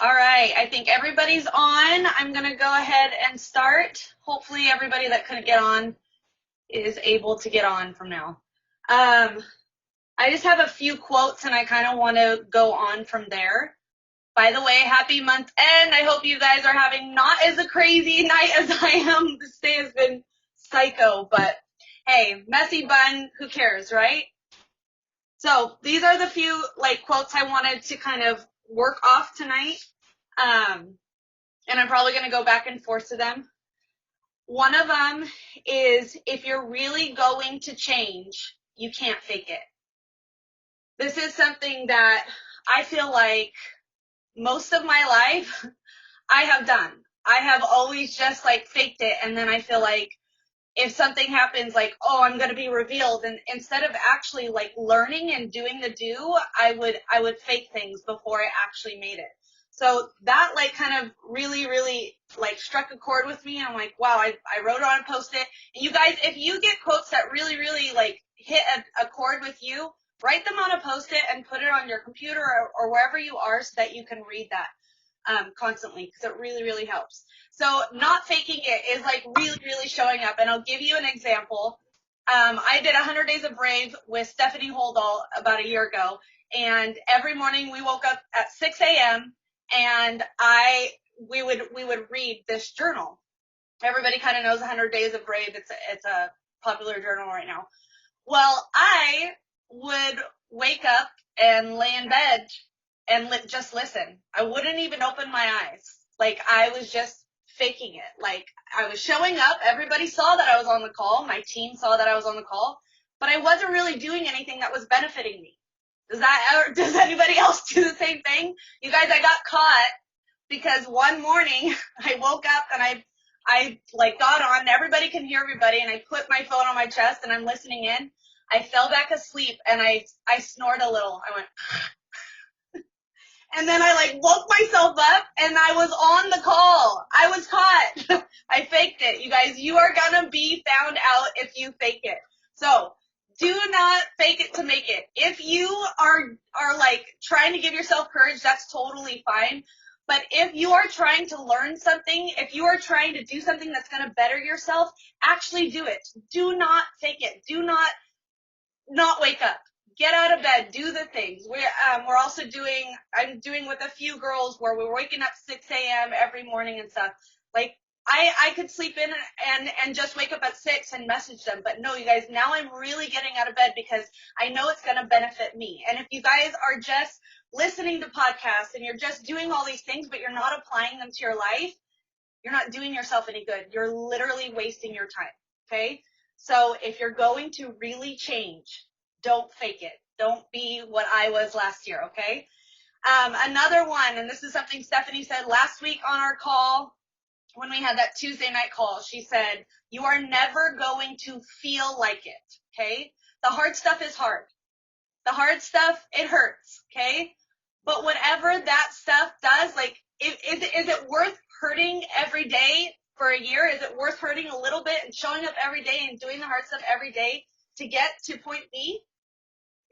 All right, I think everybody's on. I'm going to go ahead and start. Hopefully everybody that couldn't get on is able to get on from now. I just have a few quotes and I kind of want to go on from there. By the way, happy month end. I hope you guys are having not as a crazy night as I am. This day has been psycho, but hey, messy bun, who cares, right? So these are the few quotes I wanted to kind of work off tonight. And I'm probably going to go back and forth to them. One of them is, if you're really going to change, you can't fake it. This is something that I feel like most of my life I have done. I have always just faked it, and then I feel like if something happens, oh, I'm going to be revealed, and instead of actually learning and doing the do, I would fake things before I actually made it. So that kind of really struck a chord with me. I'm like, wow, I wrote it on a Post-it. And you guys, if you get quotes that really hit a chord with you, write them on a Post-it and put it on your computer or wherever you are so that you can read that constantly, because it really helps. So not faking it is really showing up. And I'll give you an example. I did 100 Days of Brave with Stephanie Holdall about a year ago. And every morning we woke up at 6 a.m. and we would read this journal. Everybody kind of knows 100 Days of Brave. It's a popular journal right now. Well, I would wake up and lay in bed and just listen. I wouldn't even open my eyes. I was just faking it. I was showing up. Everybody saw that I was on the call. My team saw that I was on the call, but I wasn't really doing anything that was benefiting me. Does anybody else do the same thing? You guys, I got caught because one morning I woke up and I got on. Everybody can hear everybody, and I put my phone on my chest and I'm listening in. I fell back asleep and I snored a little. I went, and then I woke myself up and I was on the call. I was caught. I faked it. You guys, you are gonna be found out if you fake it. So do not fake it to make it. If you are trying to give yourself courage, that's totally fine. But if you are trying to learn something, if you are trying to do something that's going to better yourself, actually do it. Do not fake it. Do not wake up. Get out of bed. Do the things. We're also I'm doing with a few girls where we're waking up 6 a.m. every morning and stuff. I could sleep in and just wake up at 6 and message them. But no, you guys, now I'm really getting out of bed because I know it's going to benefit me. And if you guys are just listening to podcasts and you're just doing all these things, but you're not applying them to your life, you're not doing yourself any good. You're literally wasting your time. Okay? So if you're going to really change, don't fake it. Don't be what I was last year. Okay? Another one, and this is something Stephanie said last week on our call, when we had that Tuesday night call. She said, you are never going to feel like it, okay? The hard stuff is hard. The hard stuff, it hurts, okay? But whatever that stuff does, is it worth hurting every day for a year? Is it worth hurting a little bit and showing up every day and doing the hard stuff every day to get to point B?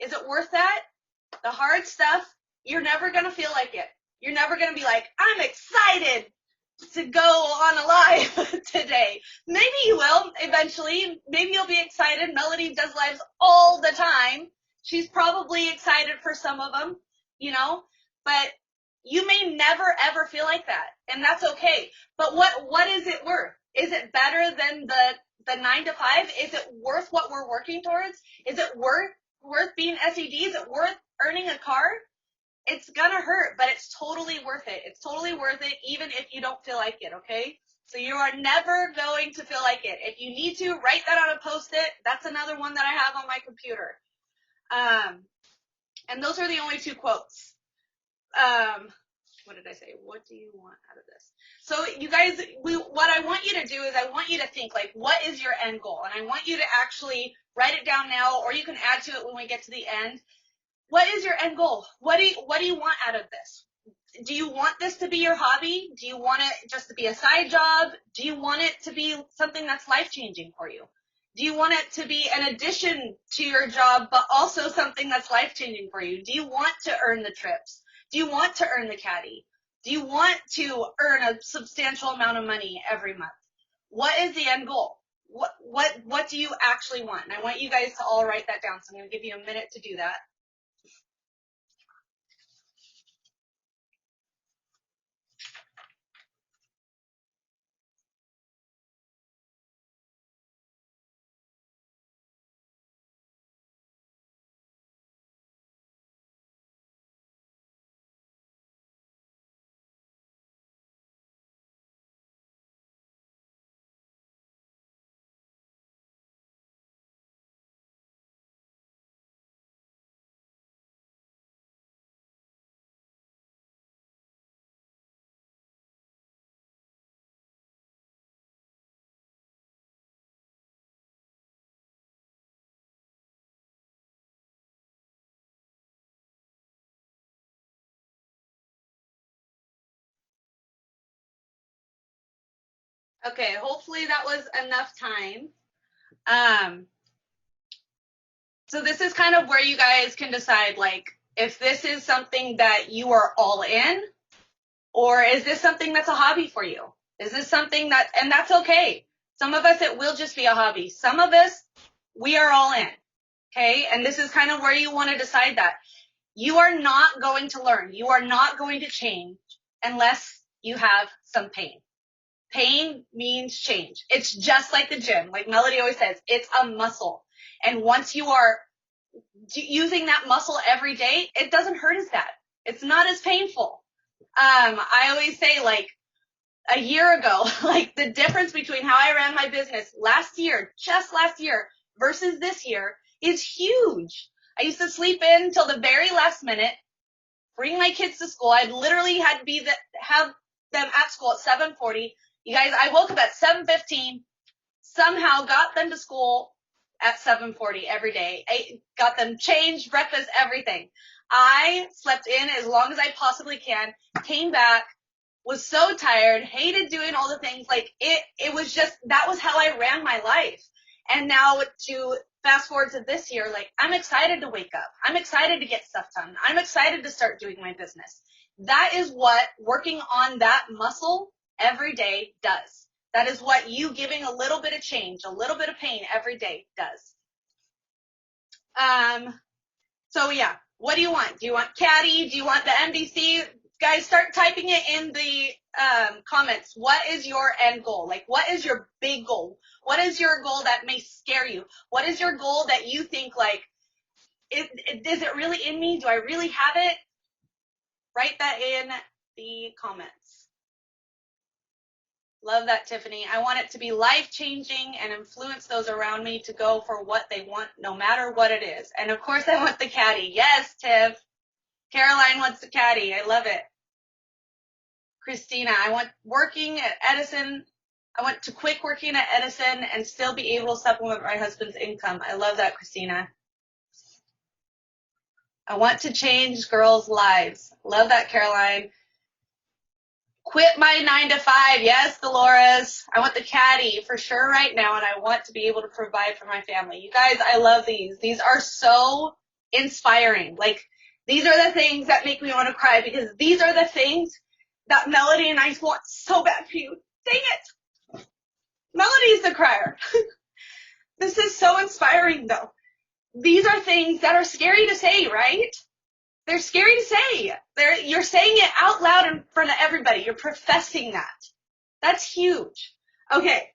Is it worth that? The hard stuff, you're never going to feel like it. You're never going to be like, I'm excited to go on a live today. Maybe you will eventually. Maybe you'll be excited. Melody does lives all the time. She's probably excited for some of them, but you may never ever feel like that, and that's okay. But what is it worth? Is it better than the 9 to 5? Is it worth what we're working towards? Is it worth being SED? Is it worth earning a car? It's gonna hurt, but it's totally worth it. It's totally worth it, even if you don't feel like it, okay? So you are never going to feel like it. If you need to, write that on a Post-it. That's another one that I have on my computer. And those are the only two quotes. What did I say? What do you want out of this? So you guys, what I want you to do is I want you to think, what is your end goal? And I want you to actually write it down now, or you can add to it when we get to the end. What is your end goal? What do you want out of this? Do you want this to be your hobby? Do you want it just to be a side job? Do you want it to be something that's life-changing for you? Do you want it to be an addition to your job, but also something that's life-changing for you? Do you want to earn the trips? Do you want to earn the caddy? Do you want to earn a substantial amount of money every month? What is the end goal? What do you actually want? And I want you guys to all write that down. So I'm going to give you a minute to do that. Okay, hopefully that was enough time. So this is kind of where you guys can decide, like, if this is something that you are all in, or is this something that's a hobby for you? Is this something that, and that's okay. Some of us, it will just be a hobby. Some of us, we are all in. Okay. And this is kind of where you want to decide that. You are not going to learn. You are not going to change unless you have some pain. Pain means change. It's just like the gym. Like Melody always says, it's a muscle. And once you are using that muscle every day, it doesn't hurt as bad. It's not as painful. I always say, like, a year ago, like, the difference between how I ran my business just last year, versus this year is huge. I used to sleep in till the very last minute, bring my kids to school. I literally had to have them at school at 7:40. You guys, I woke up at 7:15, somehow got them to school at 7:40 every day. I got them changed, breakfast, everything. I slept in as long as I possibly can, came back, was so tired, hated doing all the things. Like, it was just, that was how I ran my life. And now to fast forward to this year, like, I'm excited to wake up. I'm excited to get stuff done. I'm excited to start doing my business. That is what working on that muscle every day does. That is what you giving a little bit of change, a little bit of pain every day does. So yeah, what do you want? Do you want Caddy? Do you want the MDC? Guys, start typing it in the comments. What is your end goal? Like, what is your big goal? What is your goal that may scare you? What is your goal that you think, like, is it really in me? Do I really have it? Write that in the comments. Love that, Tiffany. I want it to be life-changing and influence those around me to go for what they want, no matter what it is. And of course, I want the caddy. Yes, Tiff. Caroline wants the caddy. I love it. Christina, I want working at Edison. I want to quit working at Edison and still be able to supplement my husband's income. I love that, Christina. I want to change girls' lives. Love that, Caroline. Quit my 9-to-5. Yes, Dolores. I want the caddy for sure right now, and I want to be able to provide for my family. You guys, I love these. These are so inspiring. Like, these are the things that make me want to cry, because these are the things that Melody and I want so bad for you. Dang it. Melody's the crier. This is so inspiring, though. These are things that are scary to say, right? They're scary to say. You're saying it out loud in front of everybody. You're professing that. That's huge. Okay.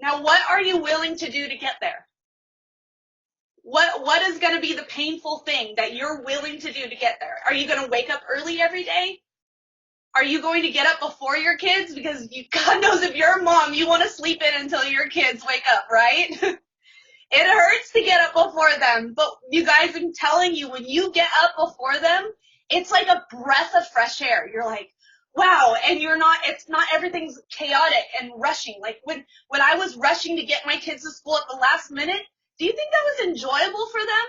Now, what are you willing to do to get there? What is going to be the painful thing that you're willing to do to get there? Are you going to wake up early every day? Are you going to get up before your kids? Because God knows, if you're a mom, you want to sleep in until your kids wake up, right? It hurts to get up before them, but you guys, I'm telling you, when you get up before them, it's like a breath of fresh air. You're like, wow, and it's not everything's chaotic and rushing. Like, when I was rushing to get my kids to school at the last minute, do you think that was enjoyable for them?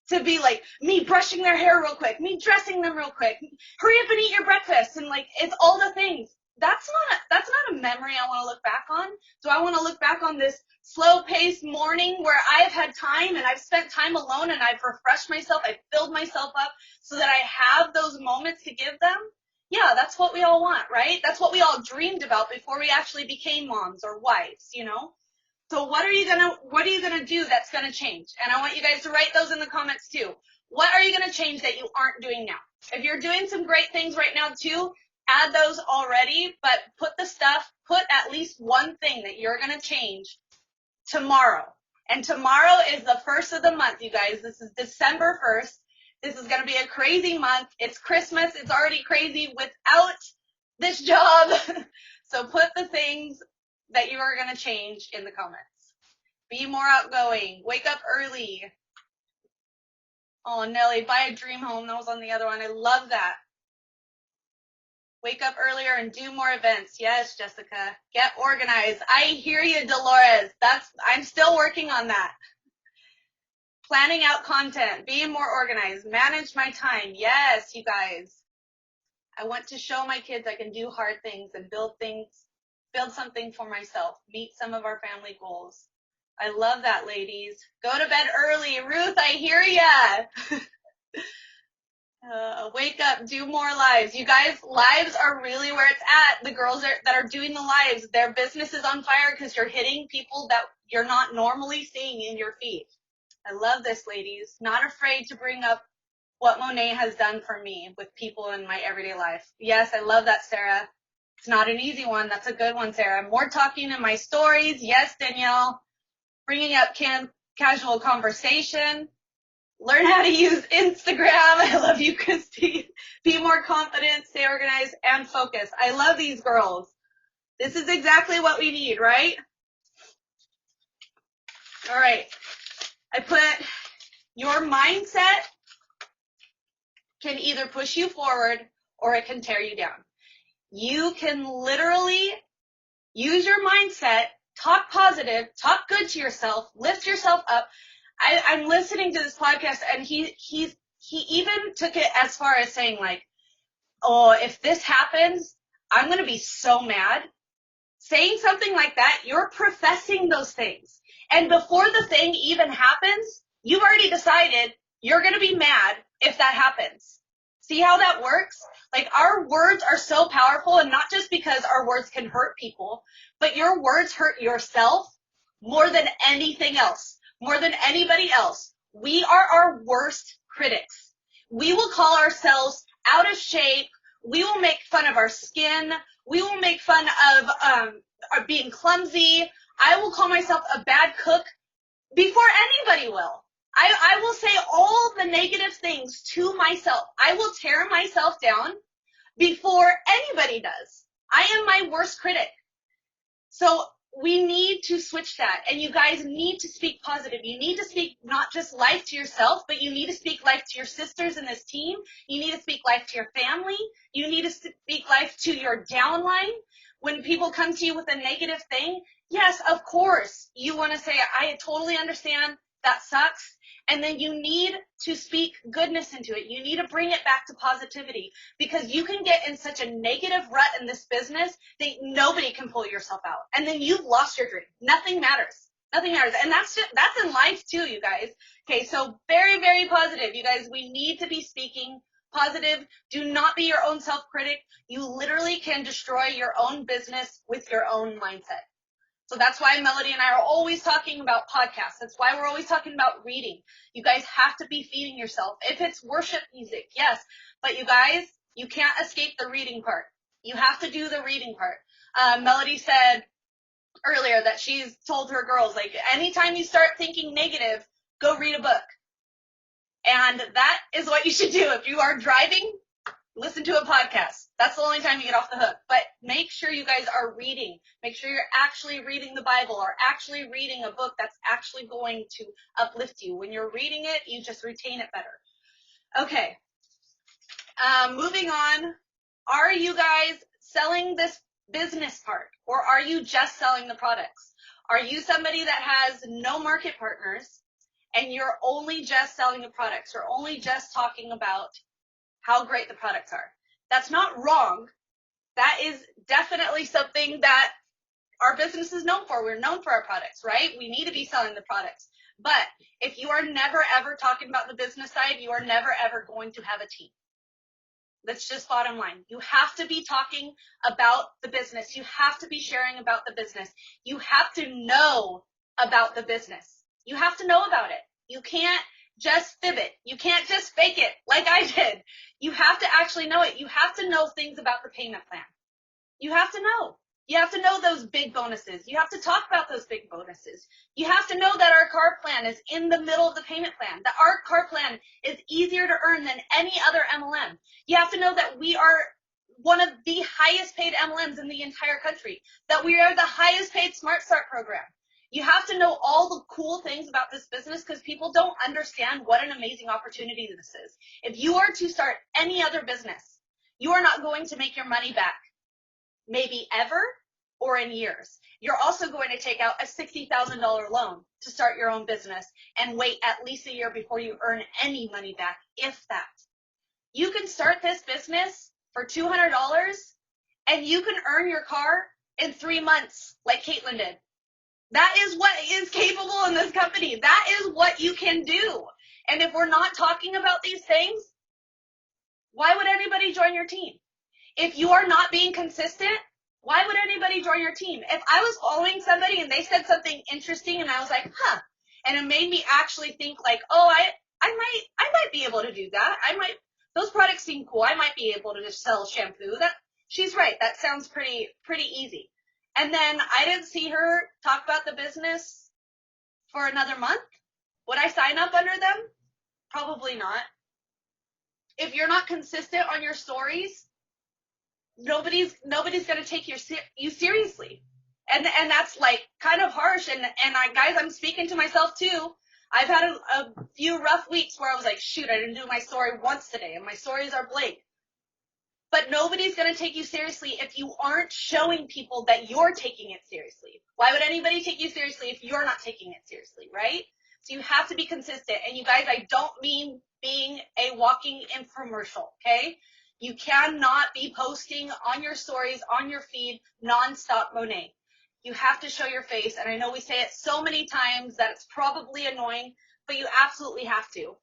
To be like, me brushing their hair real quick, me dressing them real quick, hurry up and eat your breakfast, and like, it's all the things. That's not a memory I want to look back on. Do I want to look back on this slow-paced morning where I've had time and I've spent time alone and I've refreshed myself, I've filled myself up so that I have those moments to give them? Yeah, that's what we all want, right? That's what we all dreamed about before we actually became moms or wives, So what are you gonna do that's gonna change? And I want you guys to write those in the comments too. What are you gonna change that you aren't doing now? If you're doing some great things right now too, add those already, but put at least one thing that you're gonna change tomorrow. And tomorrow is the first of the month, you guys. This is December 1st. This is going to be a crazy month. It's Christmas. It's already crazy without this job. So put the things that you are going to change in the comments. Be more outgoing. Wake up early. Oh, Nelly, buy a dream home. That was on the other one. I love that. Wake up earlier and do more events. Yes, Jessica. Get organized. I hear you, Dolores. I'm still working on that. Planning out content, being more organized, manage my time. Yes, you guys. I want to show my kids I can do hard things and build something for myself, meet some of our family goals. I love that, ladies. Go to bed early. Ruth, I hear ya. Wake up, do more lives. You guys, lives are really where it's at. The girls that are doing the lives, their business is on fire because you're hitting people that you're not normally seeing in your feed. I love this, ladies. Not afraid to bring up what Monet has done for me with people in my everyday life. Yes, I love that, Sarah. It's not an easy one. That's a good one, Sarah. More talking in my stories. Yes, Danielle. Bringing up casual conversation. Learn how to use Instagram. I love you, Christy. Be more confident, stay organized, and focused. I love these girls. This is exactly what we need, right? All right. I put your mindset can either push you forward or it can tear you down. You can literally use your mindset, talk positive, talk good to yourself, lift yourself up. I'm listening to this podcast and he even took it as far as saying like, oh, if this happens, I'm going to be so mad. Saying something like that, you're professing those things. And before the thing even happens, you've already decided you're going to be mad if that happens. See how that works? Like our words are so powerful, and not just because our words can hurt people, but your words hurt yourself more than anything else, more than anybody else. We are our worst critics. We will call ourselves out of shape. We will make fun of our skin. We will make fun of being clumsy. I will call myself a bad cook before anybody will. I will say all the negative things to myself. I will tear myself down before anybody does. I am my worst critic. So we need to switch that. And you guys need to speak positive. You need to speak not just life to yourself, but you need to speak life to your sisters in this team. You need to speak life to your family. You need to speak life to your downline. When people come to you with a negative thing, yes, of course, you want to say, I totally understand. That sucks. And then you need to speak goodness into it. You need to bring it back to positivity, because you can get in such a negative rut in this business that nobody can pull yourself out. And then you've lost your dream. Nothing matters. Nothing matters. And that's in life too, you guys. Okay, so very, very positive. You guys, we need to be speaking positive. Do not be your own self-critic. You literally can destroy your own business with your own mindset. So that's why Melody and I are always talking about podcasts. That's why we're always talking about reading. You guys have to be feeding yourself. If it's worship music, yes. But you guys, you can't escape the reading part. You have to do the reading part. Melody said earlier that she's told her girls, like, anytime you start thinking negative, go read a book. And that is what you should do. If you are driving, listen to a podcast. That's the only time you get off the hook. But make sure you guys are reading. Make sure you're actually reading the Bible or actually reading a book that's actually going to uplift you. When you're reading it, you just retain it better. Okay. Moving on. Are you guys selling this business part, or are you just selling the products? Are you somebody that has no market partners and you're only just selling the products, or only just talking about how great the products are? That's not wrong. That is definitely something that our business is known for. We're known for our products, right? We need to be selling the products. But if you are never, ever talking about the business side, you are never, ever going to have a team. That's just bottom line. You have to be talking about the business. You have to be sharing about the business. You have to know about the business. You have to know about it. You can't just fib it. You can't just fake it like I did. You have to actually know it. You have to know things about the payment plan. You have to know. You have to know those big bonuses. You have to talk about those big bonuses. You have to know that our car plan is in the middle of the payment plan, that our car plan is easier to earn than any other MLM. You have to know that we are one of the highest paid MLMs in the entire country, that we are the highest paid Smart Start program. You have to know all the cool things about this business because people don't understand what an amazing opportunity this is. If you are to start any other business, you are not going to make your money back, maybe ever or in years. You're also going to take out a $60,000 loan to start your own business and wait at least a year before you earn any money back, if that. You can start this business for $200 and you can earn your car in 3 months like Caitlin did. That is what is capable in this company. That is what you can do. And if we're not talking about these things, why would anybody join your team? If you are not being consistent, why would anybody join your team? If I was following somebody and they said something interesting and I was like, huh, and it made me actually think like, oh, I might be able to do that. Those products seem cool. I might be able to just sell shampoo. She's right. That sounds pretty easy. And then I didn't see her talk about the business for another month. Would I sign up under them? Probably not. If you're not consistent on your stories, nobody's going to take you seriously. And that's like kind of harsh. And guys, I'm speaking to myself too. I've had a few rough weeks where I was like, shoot, I didn't do my story once today and my stories are blank. But nobody's going to take you seriously if you aren't showing people that you're taking it seriously. Why would anybody take you seriously if you're not taking it seriously, right? So you have to be consistent. And you guys, I don't mean being a walking infomercial, okay? You cannot be posting on your stories, on your feed, nonstop Monet. You have to show your face. And I know we say it so many times that it's probably annoying, but you absolutely have to.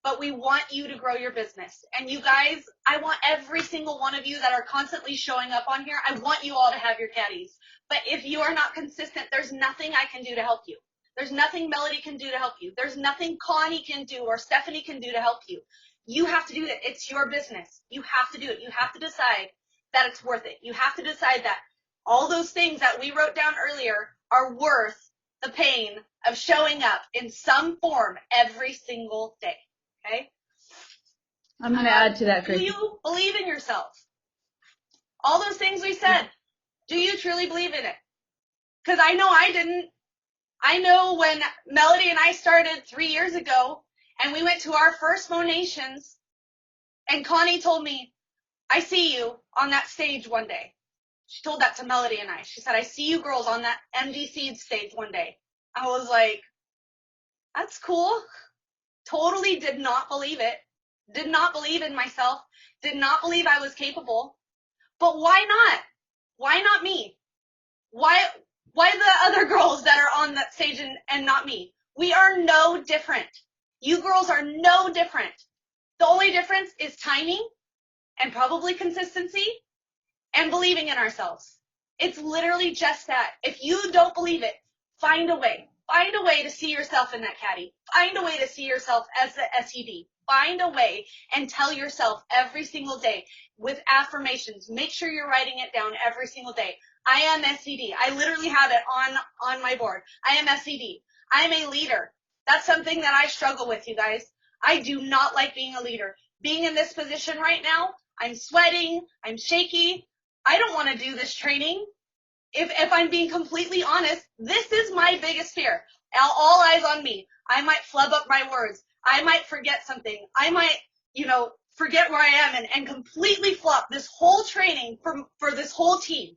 But we want you to grow your business. And you guys, I want every single one of you that are constantly showing up on here, I want you all to have your caddies. But if you are not consistent, there's nothing I can do to help you. There's nothing Melody can do to help you. There's nothing Connie can do or Stephanie can do to help you. You have to do it. It's your business. You have to do it. You have to decide that it's worth it. You have to decide that all those things that we wrote down earlier are worth the pain of showing up in some form every single day. Okay? I'm going to add to that, Grace. Do you believe in yourself? All those things we said, do you truly believe in it? Because I know I didn't. I know when Melody and I started 3 years ago, and we went to our first Monations, and Connie told me, I see you on that stage one day. She told that to Melody and I. She said, I see you girls on that MD stage one day. I was like, that's cool. Totally did not believe it. Did not believe in myself. Did not believe I was capable. But why not? Why not me? Why the other girls that are on that stage and not me? We are no different. You girls are no different. The only difference is timing and probably consistency and believing in ourselves. It's literally just that. If you don't believe it, find a way. Find a way to see yourself in that caddy. Find a way to see yourself as the SED. Find a way and tell yourself every single day with affirmations. Make sure you're writing it down every single day. I am SED. I literally have it on my board. I am SED. I am a leader. That's something that I struggle with, you guys. I do not like being a leader. Being in this position right now, I'm sweating. I'm shaky. I don't want to do this training. If I'm being completely honest, this is my biggest fear. All eyes on me. I might flub up my words. I might forget something. I might, forget where I am and completely flop this whole training for this whole team.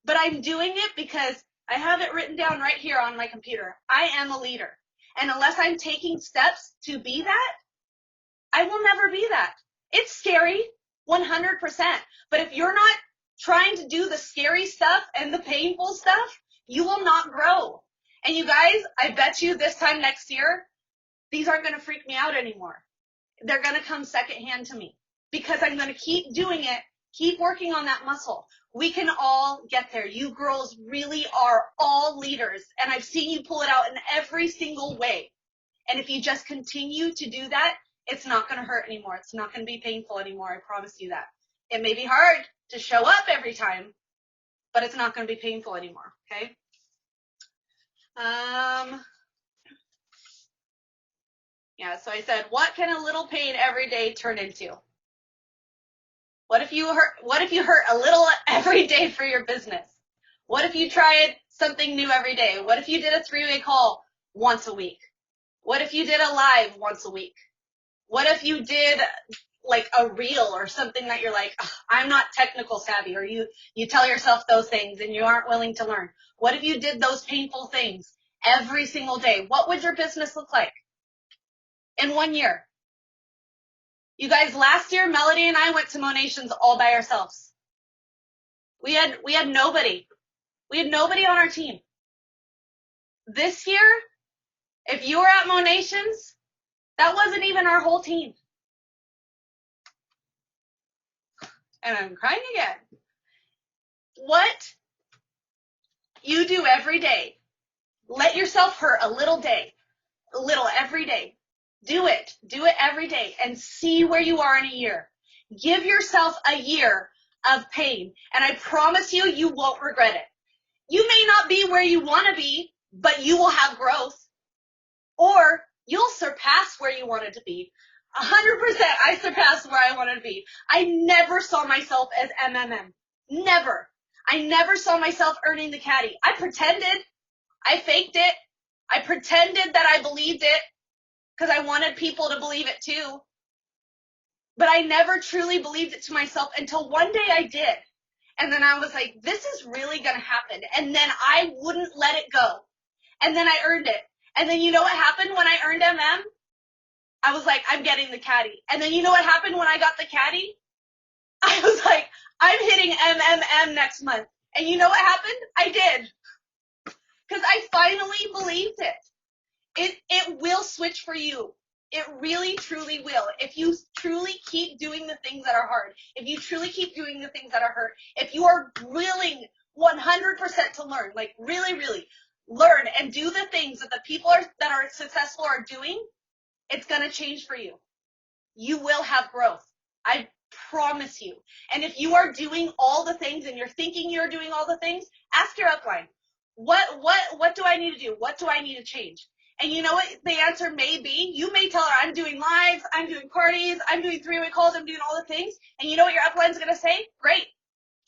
But I'm doing it because I have it written down right here on my computer. I am a leader. And unless I'm taking steps to be that, I will never be that. It's scary, 100%. But if you're not trying to do the scary stuff and the painful stuff, you will not grow. And you guys, I bet you this time next year, these aren't going to freak me out anymore. They're going to come secondhand to me. because I'm going to keep doing it, keep working on that muscle. We can all get there. You girls really are all leaders, and I've seen you pull it out in every single way. And if you just continue to do that, it's not going to hurt anymore. It's not going to be painful anymore. I promise you that. It may be hard to show up every time, but it's not going to be painful anymore, okay? Yeah, so I said, what can a little pain every day turn into? What if you hurt a little every day for your business? What if you tried something new every day? What if you did a 3-way call once a week? What if you did a live once a week? What if you did like a reel or something that you're like, I'm not technical savvy, or you tell yourself those things and you aren't willing to learn? What if you did those painful things every single day? What would your business look like in 1 year? You guys, last year, Melody and I went to Monations all by ourselves. We had nobody. We had nobody on our team. This year, if you were at Monations, that wasn't even our whole team. And I'm crying again. What you do every day, let yourself hurt a little every day. Do it every day and see where you are in a year. Give yourself a year of pain, and I promise you, you won't regret it. You may not be where you want to be, but you will have growth, or you'll surpass where you wanted to be. 100% I surpassed where I wanted to be. I never saw myself as MMM. Never. I never saw myself earning the caddy. I pretended. I faked it. I pretended that I believed it because I wanted people to believe it too. But I never truly believed it to myself until one day I did. And then I was like, this is really going to happen. And then I wouldn't let it go. And then I earned it. And then you know what happened when I earned MM? I was like, I'm getting the caddy. And then you know what happened when I got the caddy? I was like, I'm hitting MMM next month. And you know what happened? I did. Because I finally believed it. It will switch for you. It really, truly will. If you truly keep doing the things that are hard, if you truly keep doing the things that are hurt, if you are willing 100% to learn, like really, really learn and do the things that the people that are successful are doing, it's going to change for you. You will have growth. I promise you. And if you are doing all the things and you're thinking you're doing all the things, ask your upline. What do I need to do? What do I need to change? And you know what the answer may be? You may tell her, I'm doing lives, I'm doing parties, I'm doing 3-way calls, I'm doing all the things. And you know what your upline's going to say? Great.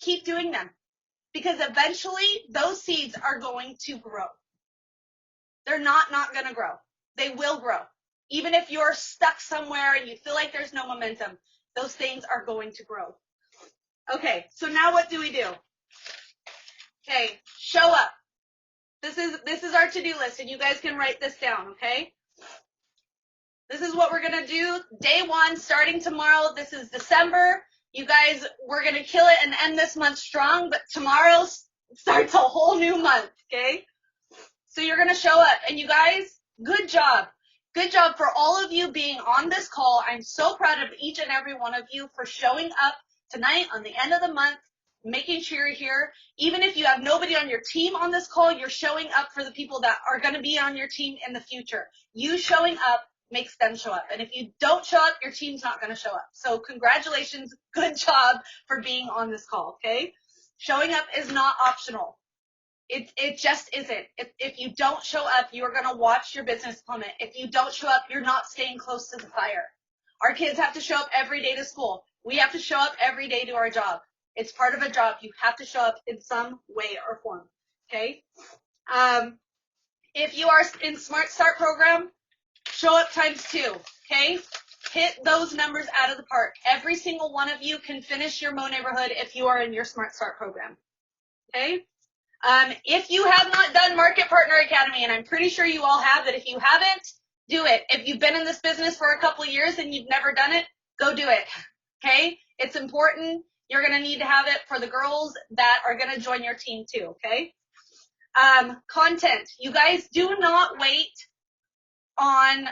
Keep doing them. Because eventually those seeds are going to grow. They're not going to grow. They will grow. Even if you're stuck somewhere and you feel like there's no momentum, those things are going to grow. Okay, so now what do we do? Okay, show up. This is our to-do list, and you guys can write this down, okay? This is what we're going to do. Day 1, starting tomorrow. This is December. You guys, we're going to kill it and end this month strong, but tomorrow starts a whole new month, okay? So you're going to show up, and you guys, good job. Good job for all of you being on this call. I'm so proud of each and every one of you for showing up tonight on the end of the month, making sure you're here. Even if you have nobody on your team on this call, you're showing up for the people that are going to be on your team in the future. You showing up makes them show up. And if you don't show up, your team's not going to show up. So congratulations. Good job for being on this call, okay? Showing up is not optional. It just isn't. If you don't show up, you're going to watch your business plummet. If you don't show up, you're not staying close to the fire. Our kids have to show up every day to school. We have to show up every day to our job. It's part of a job. You have to show up in some way or form, okay? If you are in Smart Start program, show up ×2, okay? Hit those numbers out of the park. Every single one of you can finish your Mo neighborhood if you are in your Smart Start program, okay? If you have not done Market Partner Academy, and I'm pretty sure you all have, but if you haven't, do it. If you've been in this business for a couple of years and you've never done it, go do it, okay? It's important. You're going to need to have it for the girls that are going to join your team too, okay? Content. You guys do not wait on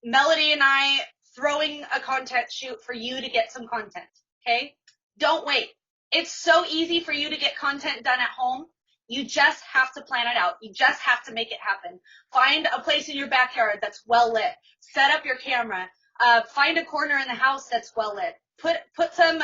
Melody and I throwing a content shoot for you to get some content, okay? Don't wait. It's so easy for you to get content done at home. You just have to plan it out. You just have to make it happen. Find a place in your backyard that's well lit. Set up your camera. Find a corner in the house that's well lit. Put some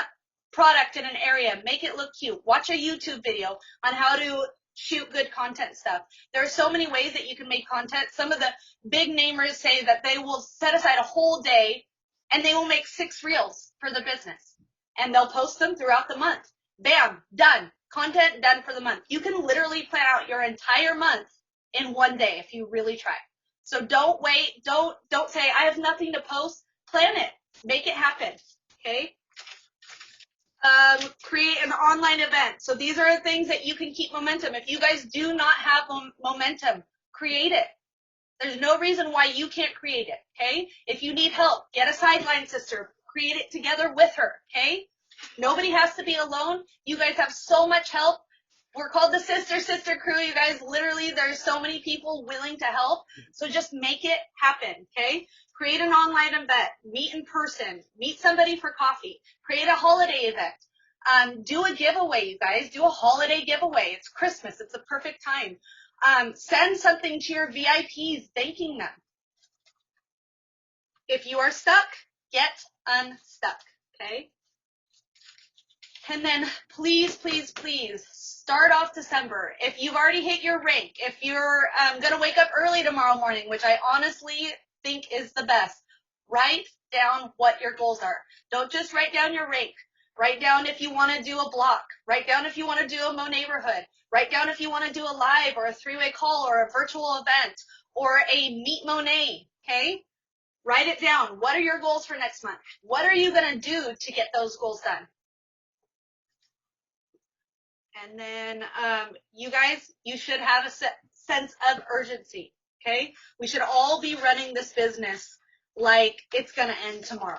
product in an area. Make it look cute. Watch a YouTube video on how to shoot good content stuff. There are so many ways that you can make content. Some of the big namers say that they will set aside a whole day and they will make 6 reels for the business. And they'll post them throughout the month. Bam, done. Content done for the month. You can literally plan out your entire month in one day if you really try. So don't wait. Don't say, I have nothing to post. Plan it. Make it happen. Okay? Create an online event. So these are the things that you can keep momentum. If you guys do not have momentum, create it. There's no reason why you can't create it, okay? If you need help, get a sideline sister. Create it together with her, okay? Nobody has to be alone. You guys have so much help. We're called the Sister Crew. You guys, literally, there's so many people willing to help. So just make it happen, okay? Create an online event. Meet in person. Meet somebody for coffee. Create a holiday event. Do a giveaway, you guys. Do a holiday giveaway. It's Christmas. It's the perfect time. Send something to your VIPs thanking them. If you are stuck, get unstuck, okay? And then please, please, please start off December. If you've already hit your rank, if you're going to wake up early tomorrow morning, which I honestly think is the best, write down what your goals are. Don't just write down your rank. Write down if you want to do a block. Write down if you want to do a Mo neighborhood. Write down if you want to do a live or a 3-way call or a virtual event or a Meet Monet, okay? Write it down. What are your goals for next month? What are you going to do to get those goals done? And then you guys, you should have a sense of urgency, okay? We should all be running this business like it's going to end tomorrow.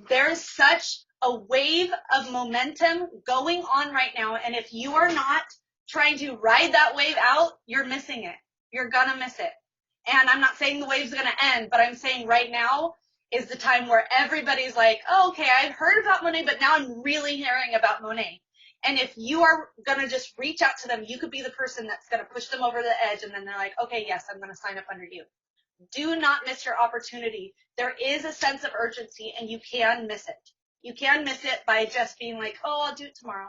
There's such a wave of momentum going on right now, and if you are not trying to ride that wave out, you're missing it. You're gonna miss it. And I'm not saying the wave's gonna end, but I'm saying right now is the time where everybody's like, oh, okay, I've heard about Monet, but now I'm really hearing about Monet. And if you are gonna just reach out to them, you could be the person that's gonna push them over the edge, and then they're like, okay, yes, I'm gonna sign up under you. Do not miss your opportunity. There is a sense of urgency, and you can miss it. You can miss it by just being like, oh, I'll do it tomorrow.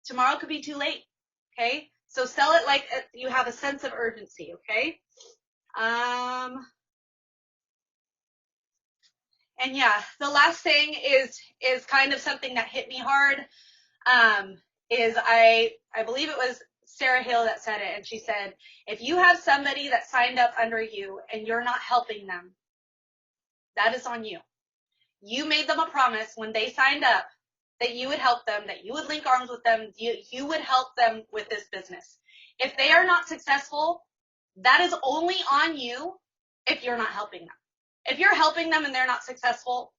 Tomorrow could be too late, okay? So sell it like you have a sense of urgency, okay? And yeah, the last thing is kind of something that hit me hard. Is I believe it was Sarah Hill that said it, and she said, if you have somebody that signed up under you and you're not helping them, that is on you. You made them a promise when they signed up that you would help them, that you would link arms with them, you would help them with this business. If they are not successful, that is only on you if you're not helping them. If you're helping them and they're not successful,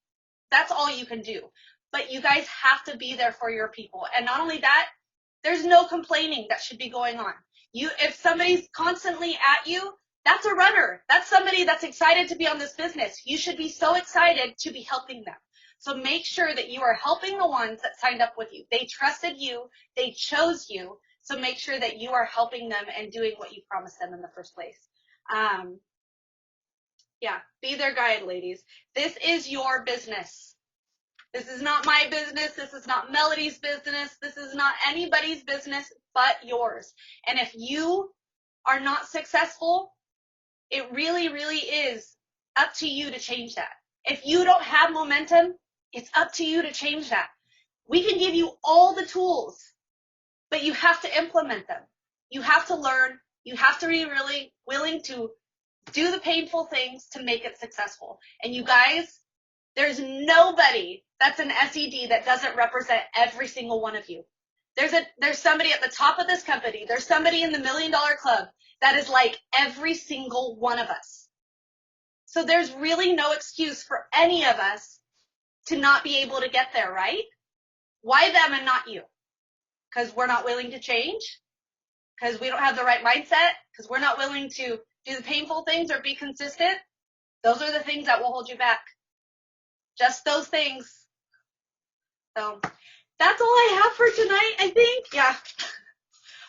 that's all you can do. But you guys have to be there for your people. And not only that, there's no complaining that should be going on. If somebody's constantly at you, that's a runner. That's somebody that's excited to be on this business. You should be so excited to be helping them. So make sure that you are helping the ones that signed up with you. They trusted you. They chose you. So make sure that you are helping them and doing what you promised them in the first place. Yeah, be their guide, ladies. This is your business. This is not my business. This is not Melody's business. This is not anybody's business but yours. And if you are not successful, it really, really is up to you to change that. If you don't have momentum, it's up to you to change that. We can give you all the tools, but you have to implement them. You have to learn. You have to be really willing to do the painful things to make it successful. And you guys, there's nobody that's an SED that doesn't represent every single one of you. There's somebody at the top of this company. There's somebody in the $1 Million Club that is like every single one of us. So there's really no excuse for any of us to not be able to get there, right? Why them and not you? Because we're not willing to change? Because we don't have the right mindset? Because we're not willing to do the painful things or be consistent? Those are the things that will hold you back. Just those things. So that's all I have for tonight, I think. Yeah.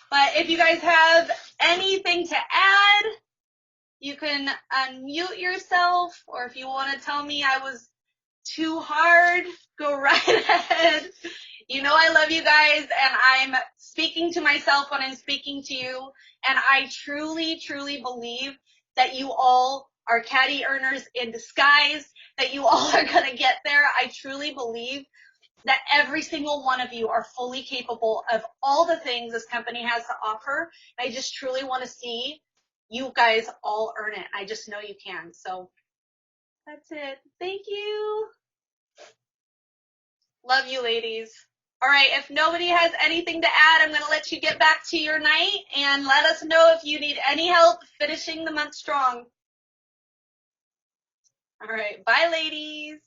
But if you guys have anything to add, you can unmute yourself, or if you want to tell me I was too hard, go right ahead. You know I love you guys, and I'm speaking to myself when I'm speaking to you, and I truly, truly believe that you all are caddy earners in disguise, that you all are going to get there. I truly believe that every single one of you are fully capable of all the things this company has to offer. I just truly want to see you guys all earn it. I just know you can. So that's it. Thank you. Love you, ladies. All right, if nobody has anything to add, I'm going to let you get back to your night and let us know if you need any help finishing the month strong. All right, bye, ladies.